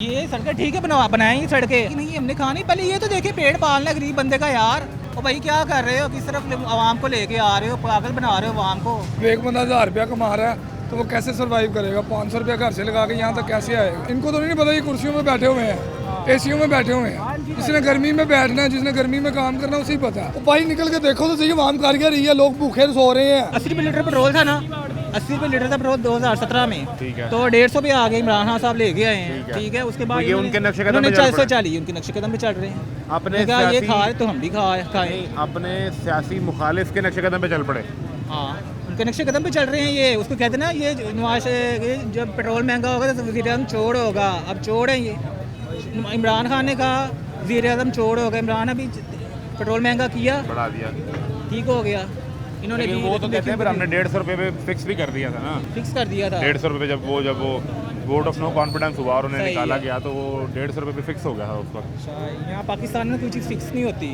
ये सड़कें ठीक है बनाई सड़कें नहीं, हमने कहा नहीं। पहले ये तो देखिए पेड़ पालना गरीब बंदे का यार। और भाई क्या कर रहे हो, किस तरफ आवाम को लेके आ रहे हो, पागल बना रहे हो आवाम को। एक बंदा 1000 रुपया कमा रहा है तो वो कैसे सर्वाइव करेगा? 500 रुपया घर से लगा के यहाँ तक कैसे आएगा? इनको तो नहीं पता, ये कुर्सियों में बैठे हुए हैं, एसीओ में बैठे हुए हैं। जिसने गर्मी में बैठना है, जिसने गर्मी में काम करना है, उसी पता है। भाई निकल के देखो तो सही, आवाम कर क्या रही है, लोग भूखे सो रहे हैं। 80 रुपये लीटर पेट्रोल था ना, 80 रुपये लीटर था पेट्रोल 2017 में, तो 150 पे आ गए। इमरान खान साहब ले गए हैं, ठीक है। उसके बाद उनके नक्शे कदम पे 440 उनके नक्शे कदम पे चल रहे हैं। अपने ये खा रहे तो हम भी खाए। अपने सियासी मुखालिफ के नक्शे कदम पे चल पड़े। हाँ, उनके नक्शे कदम पे चल रहे हैं। ये उसको कहते हैं ना, ये नवाज जब पेट्रोल महंगा होगा तो वज़ीर आज़म चोर होगा। अब चोर है ये। इमरान खान ने कहा वज़ीर आज़म चोर होगा। इमरान अभी पेट्रोल महंगा किया, बढ़ा दिया, ठीक हो गया। इन्होंने भी वो तो कहते हैं फिर हमने 150 रुपये पे फिक्स भी कर दिया था ना, फिक्स कर दिया था 150 रुपये। जब वो वोट ऑफ नो कॉन्फिडेंस हुआ और उन्हें निकाला गया तो वो 150 रुपये पे फिक्स हो गया था उस वक्त। यहाँ पाकिस्तान में कोई चीज़ फिक्स नहीं होती,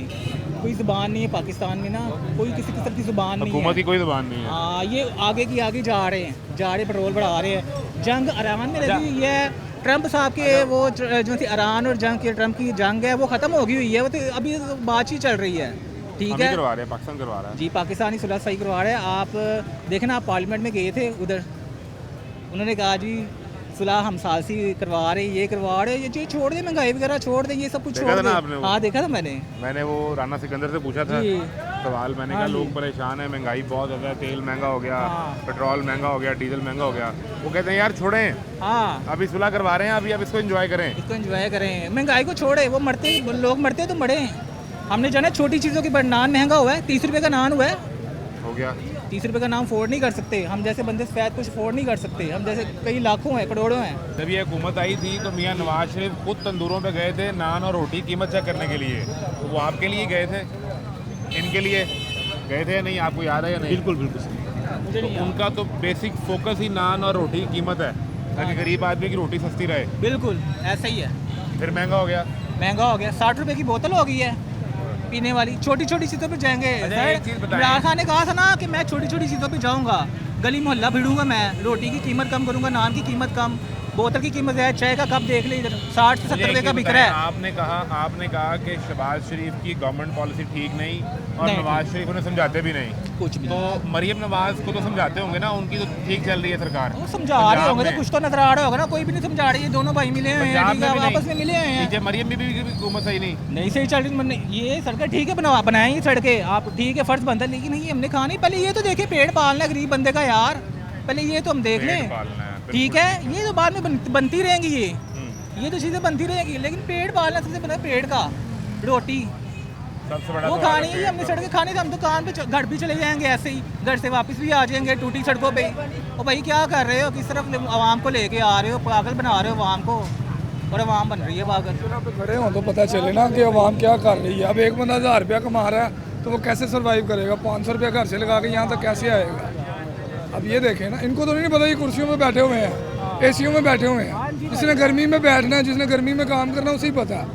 कोई ज़ुबान नहीं है पाकिस्तान में ना, कोई किसी किस्म की ज़ुबान नहीं है, हुकूमत की कोई ज़ुबान नहीं है। हाँ, ये आगे की आगे जा रहे हैं, पेट्रोल बढ़ा रहे हैं। जंग ईरान में लगी हुई है। ट्रंप साहब के वो जो थी ईरान और ट्रंप की जंग है वो ख़त्म हो गई हुई है। वो तो अभी बातचीत चल रही है, ठीक है। करवा रहे हैं, पाकिस्तान करवा रहा है जी, पाकिस्तानी सुलह सही करवा रहे हैं। आप देखें ना, आप पार्लियामेंट में गए थे उधर, उन्होंने कहा जी सुलह हम सालसी करवा रहे, ये करवा रहे, ये चीज़ छोड़ दे, महंगाई वगैरह छोड़ दे, ये सब कुछ छोड़ दे। हाँ, देखा था मैंने वो राना सिकंदर से पूछा था सवाल। मैंने कहा लोग परेशान है, महंगाई बहुत ज़्यादा है, तेल महंगा हो गया, पेट्रोल महंगा हो गया, डीजल महंगा हो गया। वो कहते हैं यार छोड़ें, हाँ अभी सुलह करवा रहे हैं, अभी अब इसको एंजॉय करें, इसको एंजॉय करें, महंगाई को छोड़े। वो मरते लोग मरते तो मरे। हमने जाना छोटी चीज़ों की नान महंगा हुआ है, 30 रुपये का नान हुआ है, हो गया 30 रुपये का नाम अफोर्ड नहीं कर सकते हम जैसे बंदे, शायद कुछ अफोर्ड नहीं कर सकते हम जैसे, कई लाखों हैं, करोड़ों हैं। जब ये हुकूमत आई थी तो मियां नवाज शरीफ खुद तंदूरों पे गए थे नान और रोटी कीमत चेक करने के लिए। तो वो आपके लिए गए थे, इनके लिए गए थे या नहीं, आपको याद है या नहीं? बिल्कुल बिल्कुल। तो उनका तो बेसिक फोकस ही नान और रोटी की कीमत है, ताकि गरीब आदमी की रोटी सस्ती रहे। बिल्कुल ऐसा ही है। फिर महंगा हो गया, 60 रुपये की बोतल हो गई है पीने वाली। छोटी छोटी चीज़ों पे जाएंगे। एक चीज़ बताइए, इमरान खान ने कहा था ना कि मैं छोटी छोटी चीज़ों पे जाऊंगा, गली मोहल्ला भिड़ूंगा, मैं रोटी की कीमत कम करूंगा, नान की कीमत कम, बोतल की कीमत है, चाय का कप देख ले इधर 60 से 70 रुपये का बिक रहा है। आपने कहा कि शहबाज शरीफ की गवर्नमेंट पॉलिसी ठीक नहीं और नहीं, नवाज शरीफ उन्हें समझाते भी नहीं। कुछ भी तो मरियम नवाज को तो समझाते होंगे ना, उनकी तो ठीक चल रही है सरकार। वो समझा रहे होंगे तो कुछ तो नजर आ रहा होगा ना। कोई भी नहीं समझा रही है, दोनों भाई मिले हुए हैं, ठीक है, आपस में मिले हुए हैं। मरियम बीबी की हुकूमत सही नहीं सही चल रही। ये सड़कें ठीक है बनाई सड़कें, आप ठीक है, फर्ज बनता है, लेकिन नहीं हमने कहा नहीं। पहले ये तो देखिए पेड़ पालना गरीब बंदे का यार, पहले ये तो हम देख लें, ठीक है। ये तो बाद में बनती रहेंगी, ये तो चीज़ें बनती रहेंगी, लेकिन पेड़ पालना सबसे बड़ा, पेड़ का रोटी सबसे बड़ा वो खानी है। हमने सड़कें खानी तो हम दुकान पे घर भी चले जाएंगे, ऐसे ही घर से वापस भी आ जाएंगे टूटी सड़कों पे। और भाई क्या कर रहे हो, किस तरफ आवाम को लेके आ रहे हो, पागल बना रहे हो आवाम को, और आवाम बन रही है पागल। खड़े हो तो पता चले ना कि आवाम क्या कर रही है। अब एक बंदा 1000 रुपया कमा रहा है तो वो कैसे सर्वाइव करेगा? 500 रुपया घर से लगा के यहाँ तक कैसे आएगा? अब ये देखें ना, इनको तो नहीं पता, ये कुर्सियों में बैठे हुए हैं, एसीओ में बैठे हुए हैं। जिसने गर्मी में बैठना है, जिसने गर्मी में काम करना है, उसी पता है।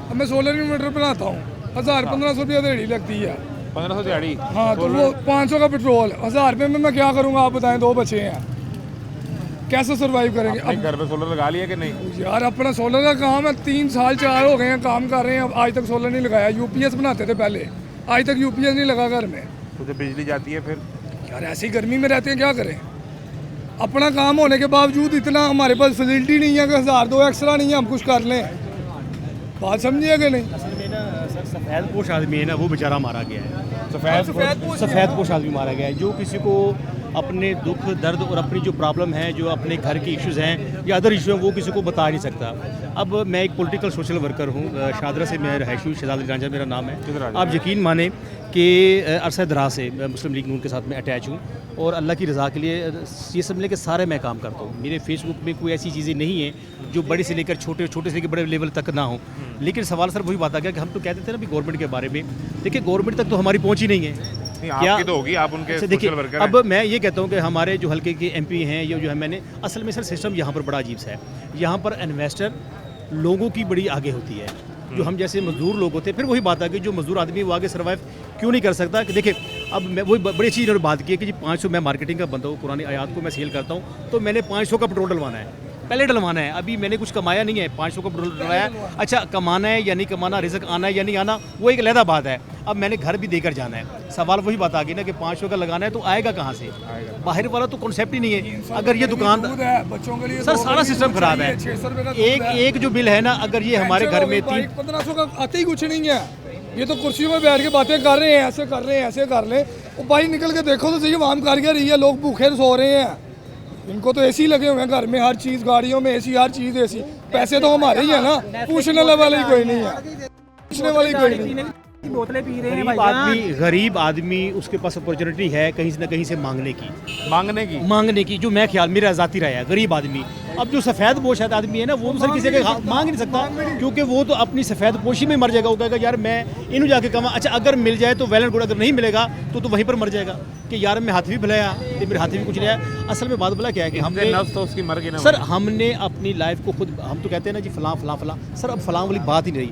अब मैं सोलर इन्वर्टर बनाता हूँ, 1000-1500 रुपया दिहाड़ी लगती है, 1500 दिहाड़ी। हाँ, तो वो 500 का पेट्रोल, 1000 रुपये में मैं क्या करूँगा? आप बताएं, 2 बच्चे हैं, कैसे सर्वाइव करेंगे? अब घर पे सोलर लगा लिया कि नहीं? यार अपना सोलर का काम है, 3 साल 4 हो गए हैं काम कर रहे हैं, अब आज तक सोलर नहीं लगाया। यूपीएस बनाते थे पहले, आज तक यूपीएस नहीं लगा घर में। तो जब बिजली जाती है फिर यार ऐसी गर्मी में रहते हैं, क्या करें? अपना काम होने के बावजूद इतना हमारे पास फैसिलिटी नहीं है कि 1000-2 एक्स्ट्रा नहीं है, हम कुछ कर लें। बात समझिए कि नहीं? असल में ना सर, सफ़ेद पोश आदमी है ना, वो बेचारा मारा गया है। सफ़ेद पोश आदमी मारा गया है, जो किसी को अपने दुख दर्द और अपनी जो प्रॉब्लम है, जो अपने घर के इश्यूज़ हैं या अदर इशू हैं, वो किसी को बता नहीं सकता। अब मैं एक पॉलिटिकल सोशल वर्कर हूँ, शादरा से मैं रहायशी, शहजाद अली रांझा मेरा नाम है। आप यकीन माने कि अरसा दराज से मुस्लिम लीग नून के साथ मैं अटैच हूँ, और अल्लाह की रज़ा के लिए ये समझ के सारे मैं काम करता हूँ। मेरे फेसबुक में कोई ऐसी चीज़ें नहीं हैं जो बड़े से लेकर छोटे से लेकर बड़े लेवल तक ना हो। लेकिन सवाल सर वही बात आ गया कि हम तो कहते थे ना अभी गवर्नमेंट के बारे में, देखिए गवर्नमेंट तक तो हमारी पहुँच ही नहीं है। क्या तो होगी, आप उनके देखिए, सोशल वर्कर अब मैं ये कहता हूँ कि हमारे जो हल्के के एमपी हैं, ये जो है, मैंने असल में सर सिस्टम यहाँ पर बड़ा अजीब सा है। यहाँ पर इन्वेस्टर लोगों की बड़ी आगे होती है, जो हम जैसे मजदूर लोग होते हैं। फिर वही बात है कि जो मजदूर आदमी वो आगे सर्वाइव क्यों नहीं कर सकता? कि देखिए, अब मैं वही बड़ी चीज़ और बात की है कि जी 500, मैं मार्केटिंग का बंदा हूँ, पुरानी आयात को मैं सेल करता हूँ, तो मैंने 500 का पेट्रोल डलवाना है। पहले डलवाना है। अभी मैंने कुछ कमाया नहीं है, 500 का पेट्रोल डलवाया, अच्छा कमाना है या नहीं कमाना, रिस्क आना है या नहीं आना, वो एक अलग बात है। अब मैंने घर भी देकर जाना है, सवाल वही बात आ गई ना कि 500 का लगाना है तो आएगा कहाँ से? बाहर वाला तो कॉन्सेप्ट ही नहीं है। अगर ये दुकान दूध है बच्चों के लिए, सर सारा सिस्टम खराब है। 600 रुपए का दूध है। एक जो बिल है ना, अगर ये हमारे घर में 1500 का आते ही कुछ नहीं है। ये तो कुर्सियों में बैठ के बातें कर रहे हैं, ऐसे कर रहे हैं, ऐसे कर ले। वो भाई निकल के देखो तो सही, आवाम कर क्या रही है, लोग भूखे सो रहे हैं। इनको तो एसी लगे हुए हैं घर में, हर चीज़, गाड़ियों में एसी, हर चीज़ एसी। पैसे तो हमारे ही है ना, पूछने वाले ही कोई नहीं है, पूछने वाली कोई नहीं है। बोतलें पी रहे हैं गरीब आदमी, गरीब आदमी उसके पास अपॉर्चुनिटी है कहीं से ना कहीं से मांगने की, जो मैं ख्याल मेरा ज़ाती राय है, गरीब आदमी। अब जो सफ़ेद पोश आदमी है ना, वो तो सर किसी के मांग नहीं सकता, क्योंकि वो तो अपनी सफ़ेद पोशी में मर जाएगा। वो कहेगा यार मैं इन्हों जाके कमा, अच्छा अगर मिल जाए तो वेल एंड गुड, अगर नहीं मिलेगा तो वहीं पर मर जाएगा कि यार मैं हाथ भी भलाया तो मेरे हाथ भी कुछ नहीं आया। असल में बात बोला क्या है कि हमने नफ्स तो उसकी मर गई ना सर, हमने अपनी लाइफ को खुद, हम तो कहते हैं ना जी फलां फलां फलां, सर अब फलां वाली बात ही नहीं रही।